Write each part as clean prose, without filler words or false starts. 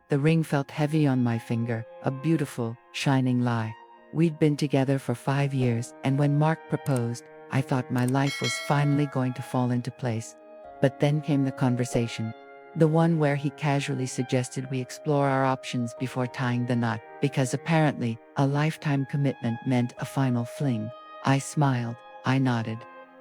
The ring felt heavy on my finger, a beautiful, shining lie. We'd been together for 5 years, and when Mark proposed, I thought my life was finally going to fall into place. But then came the conversation. The one where he casually suggested we explore our options before tying the knot, because apparently, a lifetime commitment meant a final fling. I smiled, I nodded.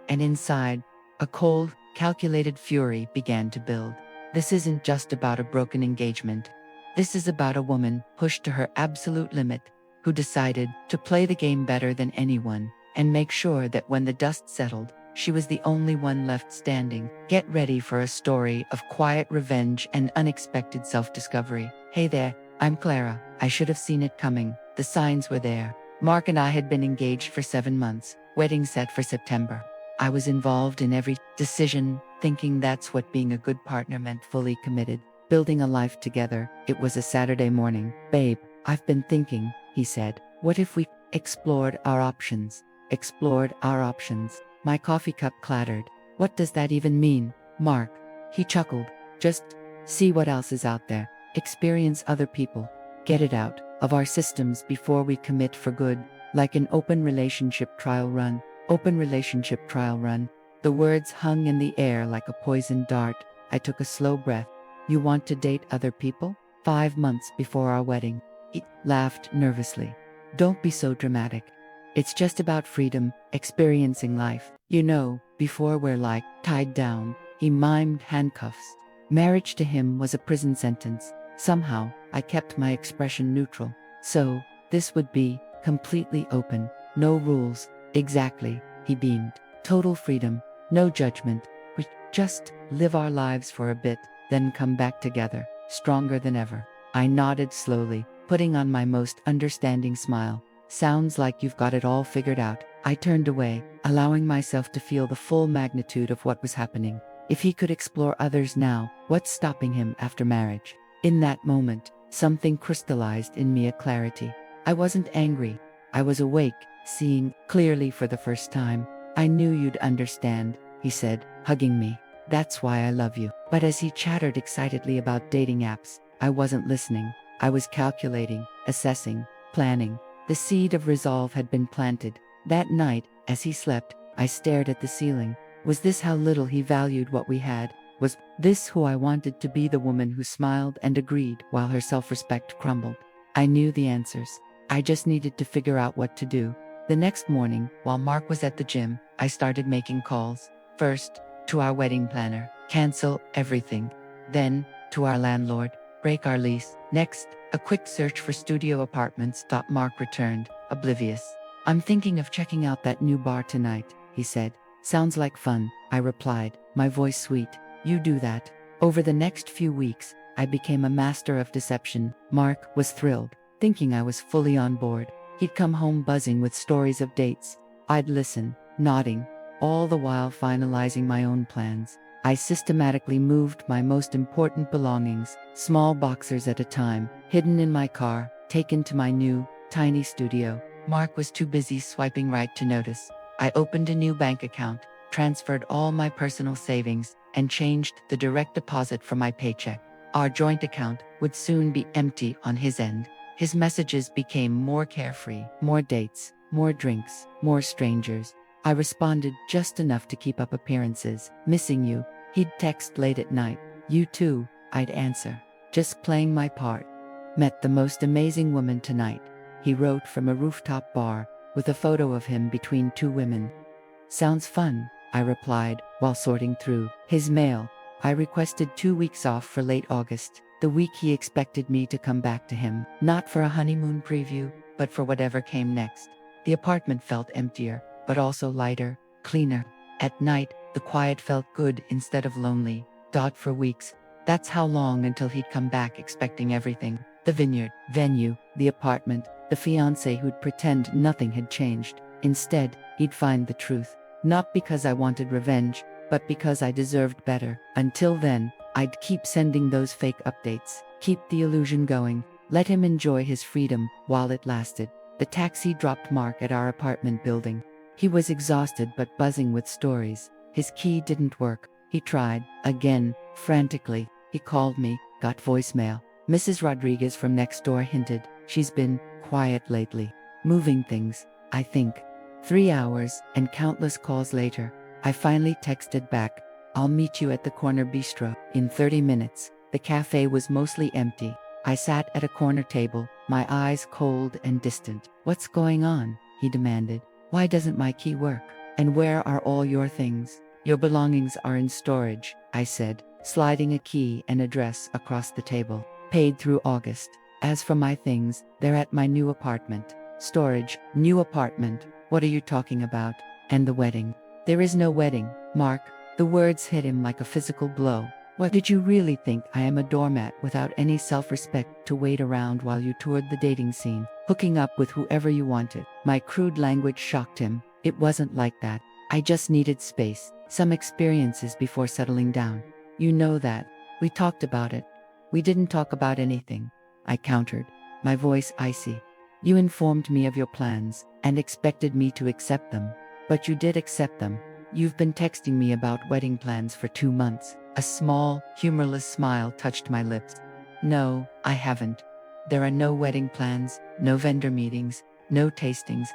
And inside, a cold, calculated fury began to build. This isn't just about a broken engagement. This is about a woman pushed to her absolute limit, who decided to play the game better than anyone, and make sure that when the dust settled, she was the only one left standing. Get ready for a story of quiet revenge and unexpected self-discovery. Hey there, I'm Clara. I should have seen it coming. The signs were there. Mark and I had been engaged for 7 months, wedding set for September. I was involved in every decision, thinking that's what being a good partner meant, fully committed, building a life together. It was a Saturday morning. Babe, I've been thinking, he said. What if we explored our options? Explored our options. My coffee cup clattered. What does that even mean, Mark? He chuckled. Just see what else is out there. Experience other people. Get it out of our systems before we commit for good. Like an open relationship trial run. Open relationship trial run. The words hung in the air like a poisoned dart. I took a slow breath. You want to date other people? 5 months before our wedding. He laughed nervously. Don't be so dramatic. It's just about freedom, experiencing life. You know, before we're like tied down. He mimed handcuffs. Marriage to him was a prison sentence. Somehow, I kept my expression neutral. So, this would be completely open. No rules. Exactly, he beamed. Total freedom, no judgment. We just live our lives for a bit, then come back together, stronger than ever. I nodded slowly, putting on my most understanding smile. Sounds like you've got it all figured out. I turned away, allowing myself to feel the full magnitude of what was happening. If he could explore others now, what's stopping him after marriage? In that moment, something crystallized in me, a clarity. I wasn't angry. I was awake, seeing clearly for the first time. I knew you'd understand, he said, hugging me. That's why I love you. But as he chattered excitedly about dating apps, I wasn't listening. I was calculating, assessing, planning. The seed of resolve had been planted. That night, as he slept, I stared at the ceiling. Was this how little he valued what we had? Was this who I wanted to be, the woman who smiled and agreed while her self-respect crumbled? I knew the answers. I just needed to figure out what to do. The next morning, while Mark was at the gym, I started making calls. First, to our wedding planner, cancel everything. Then, to our landlord, break our lease. Next, a quick search for studio apartments. Mark returned, oblivious. I'm thinking of checking out that new bar tonight, he said. Sounds like fun, I replied, my voice sweet. You do that. Over the next few weeks, I became a master of deception. Mark was thrilled, thinking I was fully on board. He'd come home buzzing with stories of dates. I'd listen, nodding, all the while finalizing my own plans. I systematically moved my most important belongings, small boxers at a time, hidden in my car, taken to my new, tiny studio. Mark was too busy swiping right to notice. I opened a new bank account, transferred all my personal savings, and changed the direct deposit from my paycheck. Our joint account would soon be empty on his end. His messages became more carefree, more dates, more drinks, more strangers. I responded just enough to keep up appearances. Missing you. He'd text late at night. You too, I'd answer. Just playing my part. Met the most amazing woman tonight. He wrote from a rooftop bar, with a photo of him between 2 women. Sounds fun, I replied, while sorting through his mail. I requested 2 weeks off for late August, the week he expected me to come back to him. Not for a honeymoon preview, but for whatever came next. The apartment felt emptier, but also lighter, cleaner. At night, the quiet felt good instead of lonely. For weeks. That's how long until he'd come back expecting everything. The venue, the apartment, the fiancé who'd pretend nothing had changed. Instead, he'd find the truth. Not because I wanted revenge, but because I deserved better. Until then, I'd keep sending those fake updates, keep the illusion going, let him enjoy his freedom while it lasted. The taxi dropped Mark at our apartment building. He was exhausted but buzzing with stories. His key didn't work. He tried, again, frantically. He called me, got voicemail. Mrs. Rodriguez from next door hinted. She's been quiet lately. Moving things, I think. 3 hours and countless calls later, I finally texted back, I'll meet you at the corner bistro in 30 minutes. The cafe was mostly empty. I sat at a corner table, my eyes cold and distant. What's going on? He demanded. Why doesn't my key work? And where are all your things? Your belongings are in storage, I said, sliding a key and address across the table. Paid through August. As for my things, they're at my new apartment. Storage, new apartment. What are you talking about? And the wedding? There is no wedding, Mark. The words hit him like a physical blow. What, did you really think I am a doormat without any self-respect to wait around while you toured the dating scene, hooking up with whoever you wanted? My crude language shocked him. It wasn't like that. I just needed space, some experiences before settling down. You know that. We talked about it. We didn't talk about anything, I countered, my voice icy. You informed me of your plans and expected me to accept them. But you did accept them. You've been texting me about wedding plans for 2 months. A small, humorless smile touched my lips. No, I haven't. There are no wedding plans, no vendor meetings, no tastings.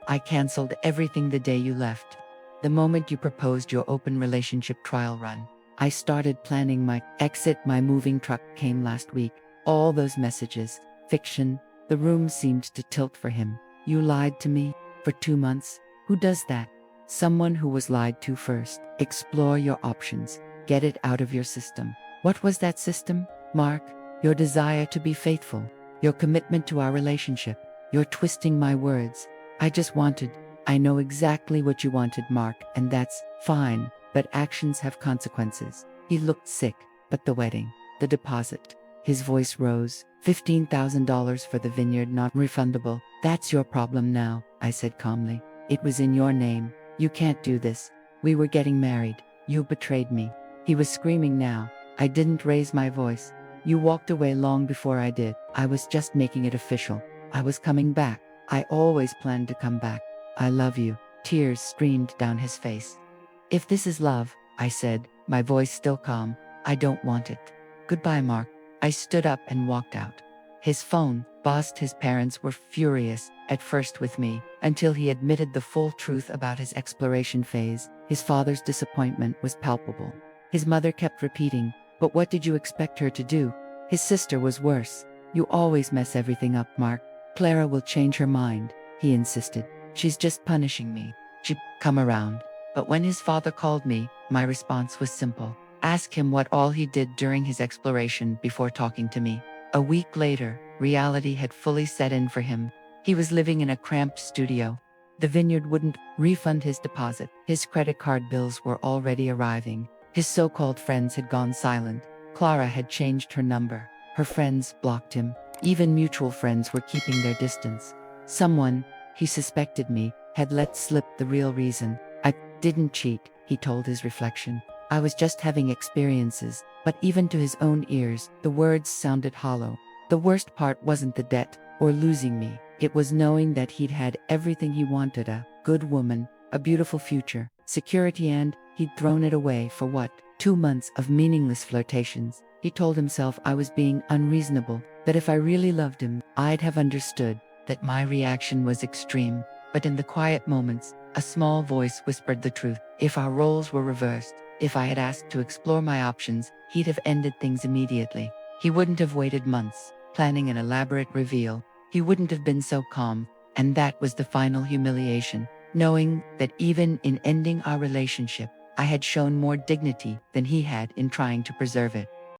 I canceled everything the day you left. The moment you proposed your open relationship trial run, I started planning my exit. My moving truck came last week. All those messages, fiction. The room seemed to tilt for him. You lied to me? For 2 months? Who does that? Someone who was lied to first. Explore your options. Get it out of your system. What was that system, Mark? Your desire to be faithful. Your commitment to our relationship. You're twisting my words. I know exactly what you wanted, Mark, and that's fine, but actions have consequences. He looked sick, but the wedding, the deposit. His voice rose. $15,000 for the vineyard, not refundable. That's your problem now, I said calmly. It was in your name. You can't do this. We were getting married. You betrayed me. He was screaming now. I didn't raise my voice. You walked away long before I did. I was just making it official. I was coming back. I always planned to come back. I love you. Tears streamed down his face. If this is love, I said, my voice still calm, I don't want it. Goodbye, Mark. I stood up and walked out. His phone buzzed. His parents were furious, at first with me, until he admitted the full truth about his exploration phase. His father's disappointment was palpable. His mother kept repeating, but what did you expect her to do? His sister was worse. You always mess everything up, Mark. Clara will change her mind, he insisted. She's just punishing me. She'd come around. But when his father called me, my response was simple. Ask him what all he did during his exploration before talking to me. A week later, reality had fully set in for him. He was living in a cramped studio. The vineyard wouldn't refund his deposit. His credit card bills were already arriving. His so-called friends had gone silent. Clara had changed her number. Her friends blocked him. Even mutual friends were keeping their distance. Someone, he suspected me, had let slip the real reason. I didn't cheat, he told his reflection. I was just having experiences. But even to his own ears, the words sounded hollow. The worst part wasn't the debt or losing me. It was knowing that he'd had everything he wanted, a good woman, a beautiful future, security, and he'd thrown it away for what? 2 months of meaningless flirtations. He told himself I was being unreasonable, that if I really loved him, I'd have understood, that my reaction was extreme. But in the quiet moments, a small voice whispered the truth. If our roles were reversed, if I had asked to explore my options, he'd have ended things immediately. He wouldn't have waited months, planning an elaborate reveal. He wouldn't have been so calm. And that was the final humiliation, knowing that even in ending our relationship, I had shown more dignity than he had in trying to preserve it.